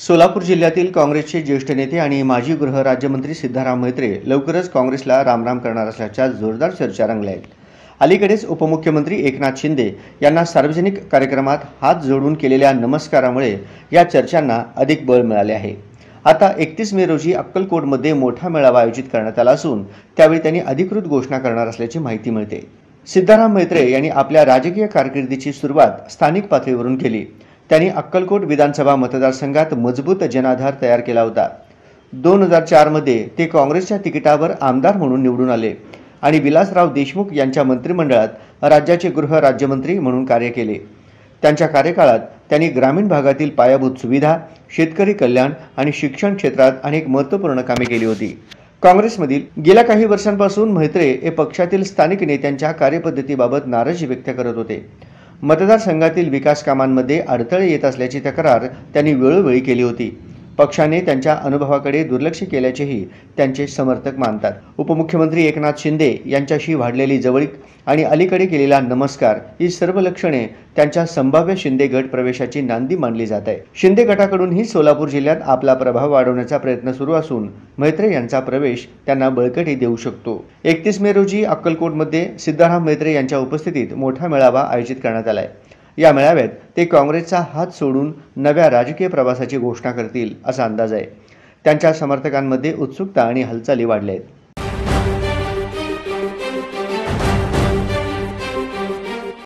सोलापूर जिल्ह्यातील काँग्रेसचे ज्येष्ठ नेते आणि माजी गृहराज्यमंत्री सिद्धाराम म्हेत्रे लवकरच काँग्रेसला रामराम करणार असल्याच्या जोरदार चर्चा रंगल्या आहेत। अलीकडेच उपमुख्यमंत्री एकनाथ शिंदे यांना सार्वजनिक कार्यक्रमात हात जोडून केलेल्या नमस्कारामुळे या चर्चांना अधिक बळ मिळाले आहे। आता 31 मे रोजी अक्कलकोटमध्ये मोठा मेळावा आयोजित करण्यात आला असून त्यावेळी त्यांनी अधिकृत घोषणा करणार असल्याची माहिती मिळते। सिद्धाराम म्हेत्रे यांनी आपल्या राजकीय कारकिर्दीची सुरुवात स्थानिक पातळीवरून केली। त्यांनी अक्कलकोट विधानसभा मतदारसंघात मजबूत जनाधार तयार केला होता। 2004 मध्ये ते काँग्रेसच्या तिकिटावर आमदार म्हणून निवडून आले आणि विलासराव देशमुख यांच्या मंत्रिमंडळात राज्याचे गृहराज्यमंत्री म्हणून कार्य केले। त्यांच्या कार्यकाळात त्यांनी ग्रामीण भागातील पायाभूत सुविधा, शेतकरी कल्याण आणि शिक्षण क्षेत्रात अनेक महत्त्वपूर्ण कामे केली होती। काँग्रेसमधील गेल्या काही वर्षांपासून म्हेत्रे हे पक्षातील स्थानिक नेत्यांच्या कार्यपद्धतीबाबत नाराजी व्यक्त करत होते। मतदारसंघातील विकास कामांमध्ये अडथळे येत असल्याची तक्रार त्यांनी वेळोवेळी केली होती। पक्षाने त्यांच्या अनुभवाकडे दुर्लक्ष केल्याचेही त्यांचे समर्थक मानतात। उपमुख्यमंत्री एकनाथ शिंदे यांच्याशी वाढलेली जवळीक आणि अलीकडे केलेला नमस्कार ही सर्व लक्षणे त्यांच्या संभाव्य शिंदे गट प्रवेशाची नांदी मानली जात आहे। शिंदे गटाकडूनही सोलापूर जिल्ह्यात आपला प्रभाव वाढवण्याचा प्रयत्न सुरू असून म्हेत्रे यांचा प्रवेश त्यांना बळकटी देऊ शकतो। 31 मे रोजी अक्कलकोटमध्ये सिद्धाराम म्हेत्रे यांच्या उपस्थितीत मोठा मेळावा आयोजित करण्यात आला आहे। या मेळाव्यात ते काँग्रेसचा हात सोडून नव्या राजकीय प्रवासाची घोषणा करतील असा अंदाज आहे। त्यांच्या समर्थकांमध्ये उत्सुकता आणि हालचाली वाढल्या आहेत।